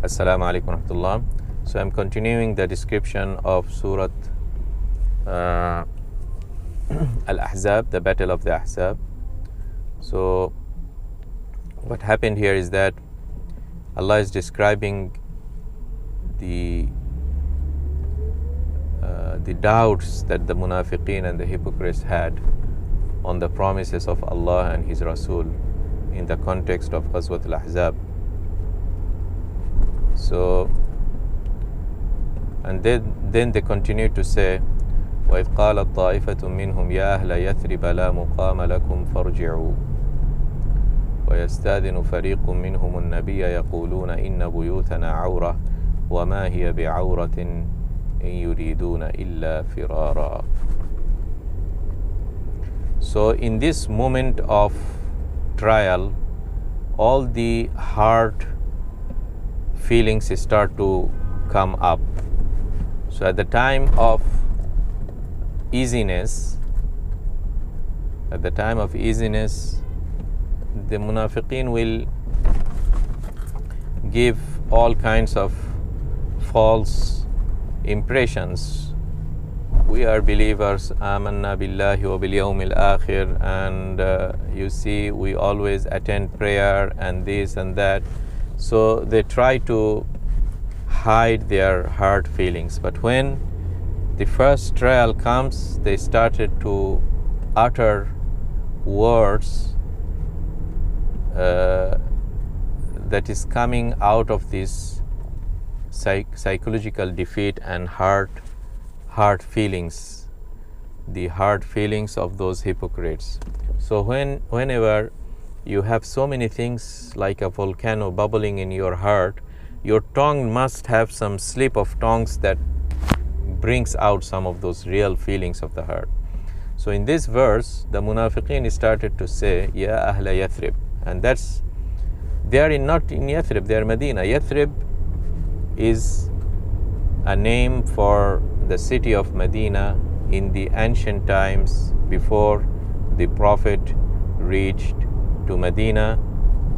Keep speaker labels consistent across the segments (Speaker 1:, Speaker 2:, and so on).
Speaker 1: Assalamu alaikum wa rahmatullah. So I'm continuing the description of Surah Al-Ahzab, the Battle of the Ahzab. So what happened here is that Allah is describing the doubts that the munafiqeen and the hypocrites had on the promises of Allah and His Rasul in the context of Ghazwat al-Ahzab. So, and then they continue to say, وَإِذْ قَالَتْ طَائِفَةٌ مِّنْهُمْ يَا أَهْلَ يَثْرِبَ لَا مُقَامَ لَكُمْ فَارْجِعُوا وَيَسْتَأْذِنُ فَرِيقٌ مِّنْهُمُ النَّبِيَّ يَقُولُونَ إِنَّ بُيُوتَنَا عَوْرَةٌ وَمَا هِيَ بِعَوْرَةٍ إِن يُرِيدُونَ إِلَّا فِرَارًا. So in this moment of trial, all the hard feelings start to come up. So at the time of easiness, the munafiqeen will give all kinds of false impressions. We are believers, amanna billahi wa bil yawmil akhir, and you see, we always attend prayer and this and that. So they try to hide their hard feelings. But when the first trial comes, they started to utter words that is coming out of this psychological defeat and hard feelings, the hard feelings of those hypocrites. So whenever you have so many things like a volcano bubbling in your heart, your tongue must have some slip of tongues that brings out some of those real feelings of the heart. So in this verse, the munafiqeen started to say, Ya Ahla Yathrib, and they are not in Yathrib, they are Medina. Yathrib is a name for the city of Medina in the ancient times before the Prophet reached to Medina,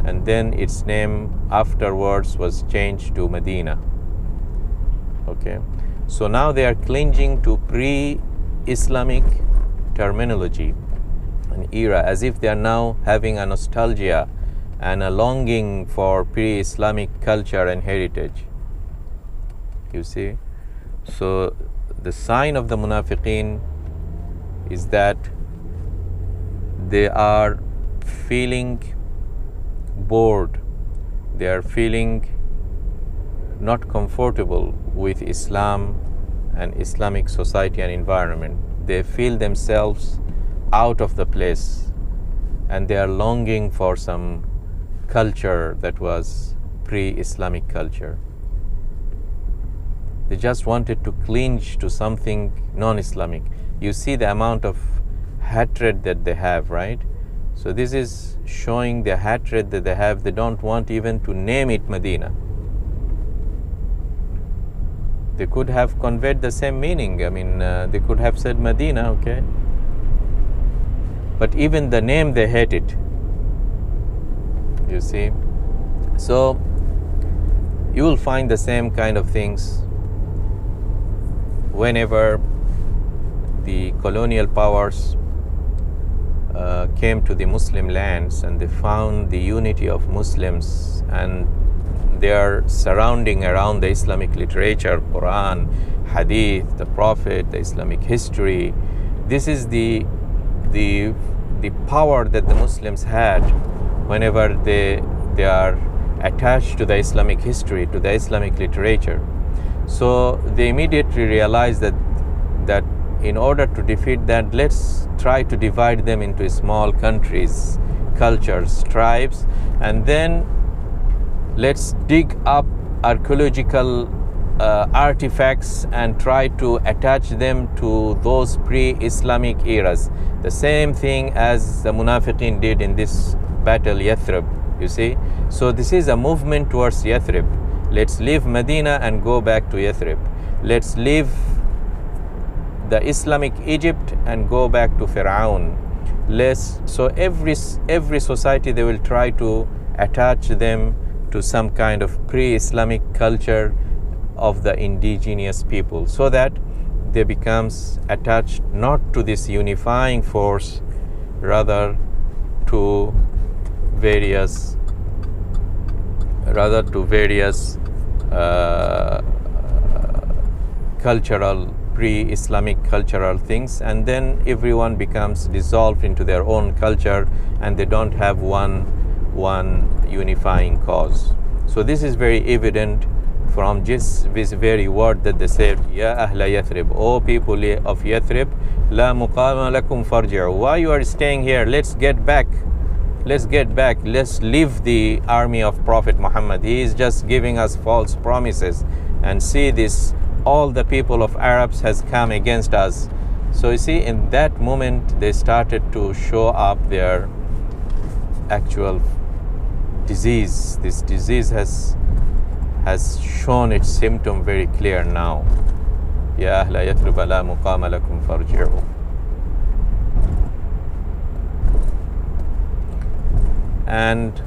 Speaker 1: and then its name afterwards was changed to Medina. Okay, so now they are clinging to pre-Islamic terminology and era, as if they are now having a nostalgia and a longing for pre-Islamic culture and heritage. You see, so the sign of the munafiqeen is that they are feeling bored, they are feeling not comfortable with Islam and Islamic society and environment. They feel themselves out of the place, and they are longing for some culture that was pre-Islamic culture. They just wanted to cling to something non-Islamic. You see the amount of hatred that they have, right? So this is showing the hatred that they have. They don't want even to name it Medina. They could have conveyed the same meaning. I mean, they could have said Medina, okay? But even the name, they hate it. You see? So you will find the same kind of things whenever the colonial powers came to the Muslim lands and they found the unity of Muslims, and they are surrounding around the Islamic literature, Quran, Hadith, the Prophet, the Islamic history. This is the power that the Muslims had whenever they are attached to the Islamic history, to the Islamic literature. So they immediately realized that in order to defeat that, let's try to divide them into small countries, cultures, tribes, and then let's dig up archaeological artifacts and try to attach them to those pre-Islamic eras. The same thing as the munafiqeen did in this battle, Yathrib, you see. So this is a movement towards Yathrib. Let's leave Medina and go back to Yathrib. Let's leave the Islamic Egypt and go back to Fir'aun. So every society, they will try to attach them to some kind of pre-Islamic culture of the indigenous people, so that they becomes attached not to this unifying force, rather to various cultural, pre-Islamic cultural things, and then everyone becomes dissolved into their own culture, and they don't have one unifying cause. So this is very evident from just this very word that they said, Ya Ahla Yathrib, O people of Yathrib, La muqama lakum farji'u. Why you are staying here? Let's get back. Let's leave the army of Prophet Muhammad. He is just giving us false promises. And see this, all the people of Arabs has come against us. So you see, in that moment, they started to show up their actual disease. This disease has shown its symptom very clear now. Ya Ahla Yathrib la muqama lakum farji'u. And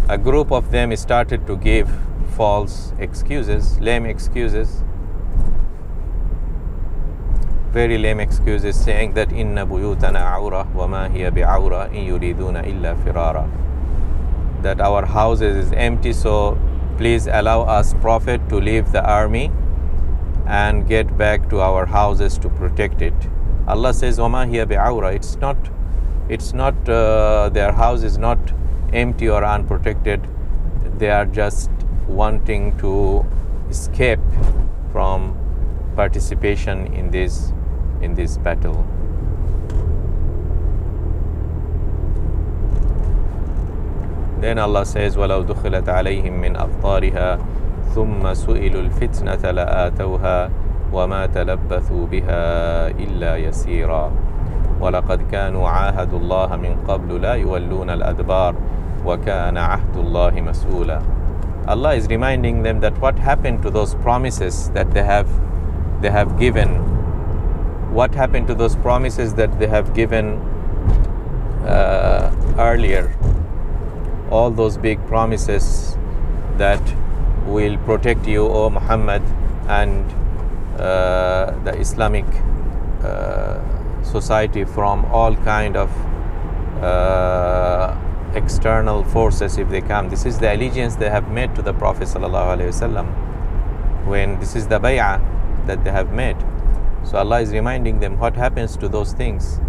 Speaker 1: a group of them started to give false excuses, lame excuses, very lame excuses, saying that inna buyutana awra wa ma hiya bi'awra in yuriduna illa firara, that our houses is empty, so please allow us, Prophet, to leave the army and get back to our houses to protect it. Allah says, wa ma hiya bi'awra. It's not their house is not empty or unprotected. They are just wanting to escape from participation in this battle. Then Allah says, وَلَوْ دُخِلَتْ عَلَيْهِمْ مِنْ أَقْطَارِهَا ثُمَّ سُئِلُوا الْفِتْنَةَ لَآتَوْهَا وَمَا تَلَبَّثُوا بِهَا إِلَّا يَسِيرًا وَلَقَدْ كَانُوا عَاهَدُوا اللَّهَ مِنْ قَبْلُ لَا يُوَلُّونَ الْأَدْبَارَ وَكَانَ عَهْدُ اللَّهِ مَسْئُولًا. Allah is reminding them that what happened to those promises that they have given. What happened to those promises that they have given earlier? All those big promises that will protect you, O Muhammad, and the Islamic society from all kind of external forces if they come. This is the allegiance they have made to the Prophet ﷺ. When this is the bay'ah that they have made. So Allah is reminding them what happens to those things.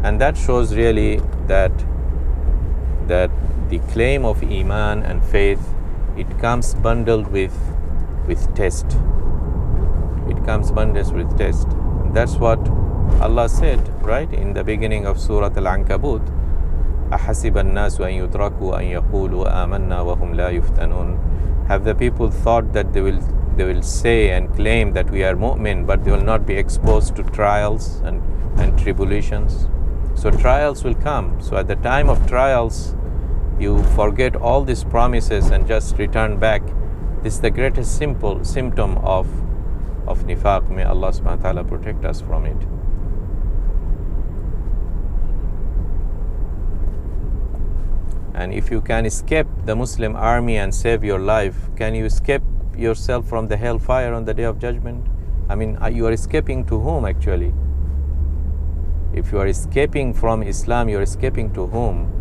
Speaker 1: And that shows really that the claim of Iman and faith, it comes bundled with test. It comes bundled with test. That's what Allah said, right, in the beginning of Surah Al-Ankabut. أَحَسِبَ النَّاسُ أَن يُتْرَكُوا أَن يَقُولُوا آمَنَّا وَهُمْ لَا يُفْتَنُونَ. Have the people thought that they will say and claim that we are mu'min, but they will not be exposed to trials and tribulations? So trials will come. So at the time of trials, you forget all these promises and just return back. This is the greatest symptom of nifaq. May Allah subhanahu wa ta'ala protect us from it. And if you can escape the Muslim army and save your life, can you escape yourself from the hellfire on the Day of Judgment? I mean, you are escaping to whom actually? If you are escaping from Islam, you are escaping to whom?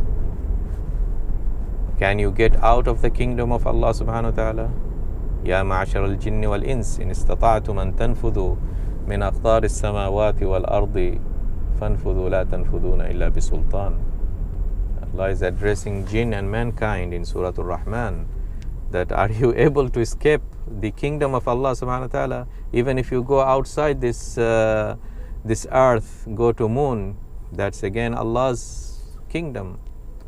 Speaker 1: Can you get out of the kingdom of Allah subhanahu wa ta'ala? Ya ma'ashar al-jinni wal-ins in istata'tum an tanfudhu min aqtar as-samawati wal-ardi fanfudhu la tanfudhuna illa bisultan. Allah is addressing jinn and mankind in Surah Ar-Rahman, that are you able to escape the kingdom of Allah subhanahu wa ta'ala? Even if you go outside this earth, go to moon, that's again Allah's kingdom.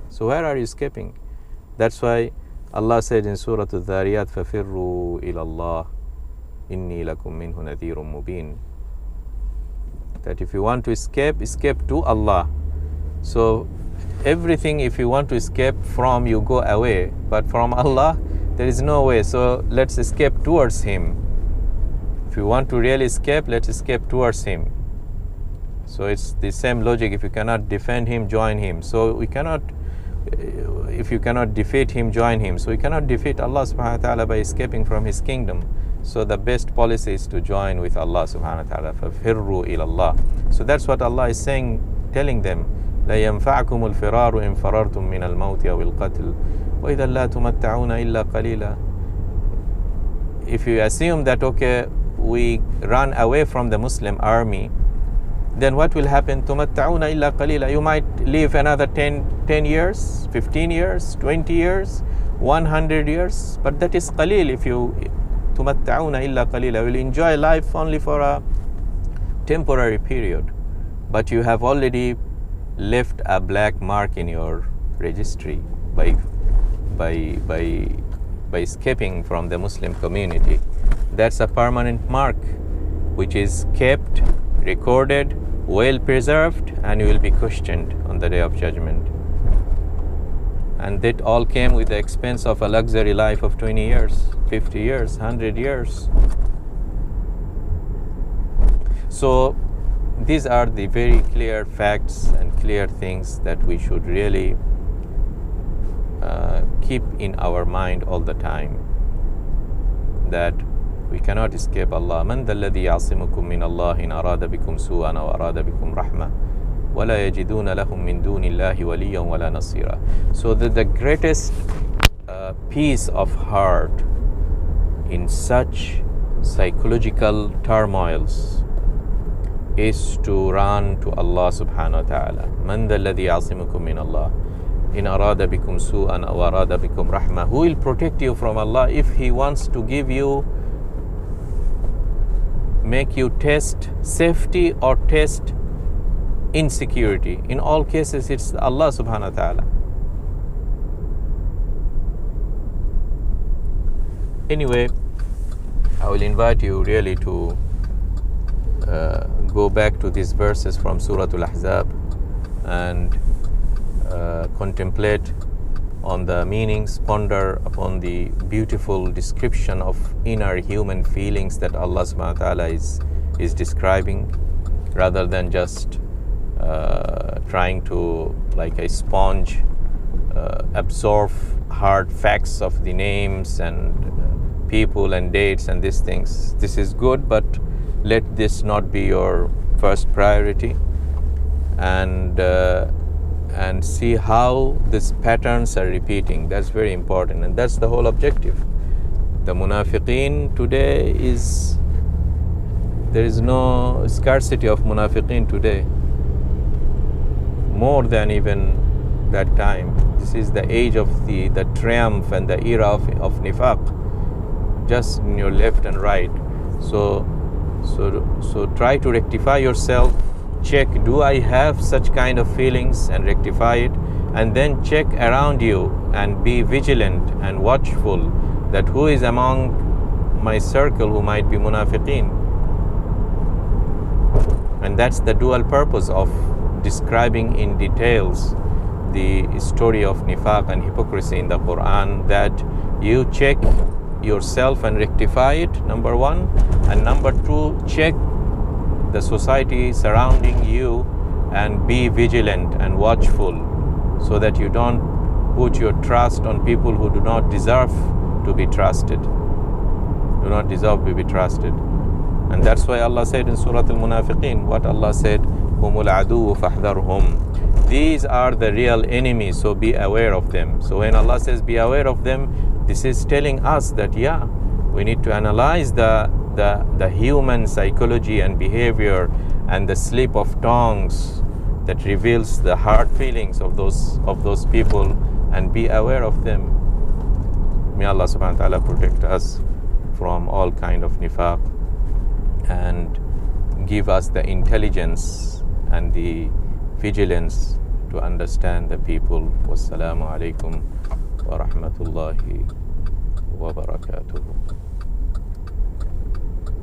Speaker 1: So where are you escaping? That's why Allah said in Surah Al-Dhariyat, فَفِرُّوا إِلَى اللَّهِ إِنِّي لَكُمْ مِنْهُ نَذِيرٌ مُبِينٌ. That if you want to escape to Allah. So everything, if you want to escape from, you go away, but from Allah there is no way. So let's escape towards Him. If you want to really escape, let's escape towards Him. So it's the same logic. If you cannot defend Him, join Him. So we cannot if you cannot defeat him, join him. So you cannot defeat Allah subhanahu wa ta'ala by escaping from his kingdom. So the best policy is to join with Allah subhanahu wa ta'ala. فَفِرُّوا إِلَى اللَّهِ. So that's what Allah is saying, telling them, لَا يَنْفَعْكُمُ الْفِرَارُ إِنْ فَرَرْتُم مِّنَ الْمَوْتِ أَوِ الْقَتْلِ وَإِذًا لَا تُمَتَّعُونَ إِلَّا قَلِيلًا. If you assume that, okay, we run away from the Muslim army, then what will happen? تُمَتَّعُونَ إِلَّا قَلِيلًا. You might live another 10 years, 15 years, 20 years, 100 years, but that is qalil. If you تُمَتَّعُونَ إِلَّا قَلِيلًا, will enjoy life only for a temporary period, but you have already left a black mark in your registry by escaping from the Muslim community. That's a permanent mark which is kept, recorded, well preserved, and you will be questioned on the day of judgment. And that all came with the expense of a luxury life of 20 years, 50 years, 100 years. So these are the very clear facts and clear things that we should really keep in our mind all the time, that we cannot escape Allah. مَنْ ذَا الَّذِي يَعْصِمُكُم مِّنَ اللَّهِ إِنْ أَرَادَ بِكُمْ سُوءًا أَوْ أَرَادَ بِكُمْ رَحْمَةً وَلَا يَجِدُونَ لَهُم مِّن دُونِ اللَّهِ وَلِيًّا وَلَا نَصِيرًا. So that the greatest peace of heart in such psychological turmoils is to run to Allah subhanahu wa ta'ala. مَنْ ذَا الَّذِي يَعْصِمُكُم مِّنَ اللَّهِ إِنْ أَرَادَ بِكُمْ سُوءًا أَوْ أَرَادَ بِكُمْ رَحْمَةً. Who will protect you from Allah if He wants to give you, make you test safety or test insecurity? In all cases, it's Allah subhanahu wa ta'ala. Anyway, I will invite you really to go back to these verses from Surah Al-Ahzab and contemplate on the meanings, ponder upon the beautiful description of inner human feelings that Allah subhanahu wa ta'ala is describing, rather than just trying to, like a sponge, absorb hard facts of the names and people and dates and these things. This is good, but let this not be your first priority, and see how these patterns are repeating. That's very important, and that's the whole objective. The munafiqeen today there is no scarcity of munafiqeen today, more than even that time. This is the age of the triumph and the era of nifaq, just in your left and right. So try to rectify yourself. Check, do I have such kind of feelings, and rectify it, and then check around you and be vigilant and watchful that who is among my circle who might be munafiqeen. And that's the dual purpose of describing in details the story of nifaq and hypocrisy in the Quran, that you check yourself and rectify it, number one, and number two, check the society surrounding you and be vigilant and watchful, so that you don't put your trust on people who do not deserve to be trusted. And that's why Allah said in Surah Al-Munafiqeen, what Allah said, هُمُ الْعَدُوُّ فَاحْذَرْهُمْ. These are the real enemies, so be aware of them. So when Allah says be aware of them, this is telling us that, yeah, we need to analyze the human psychology and behavior and the slip of tongues that reveals the heart feelings of those people, and be aware of them. May Allah subhanahu wa ta'ala protect us from all kind of nifaq and give us the intelligence and the vigilance to understand the people. Wassalamu alaikum wa rahmatullahi wa barakatuhu.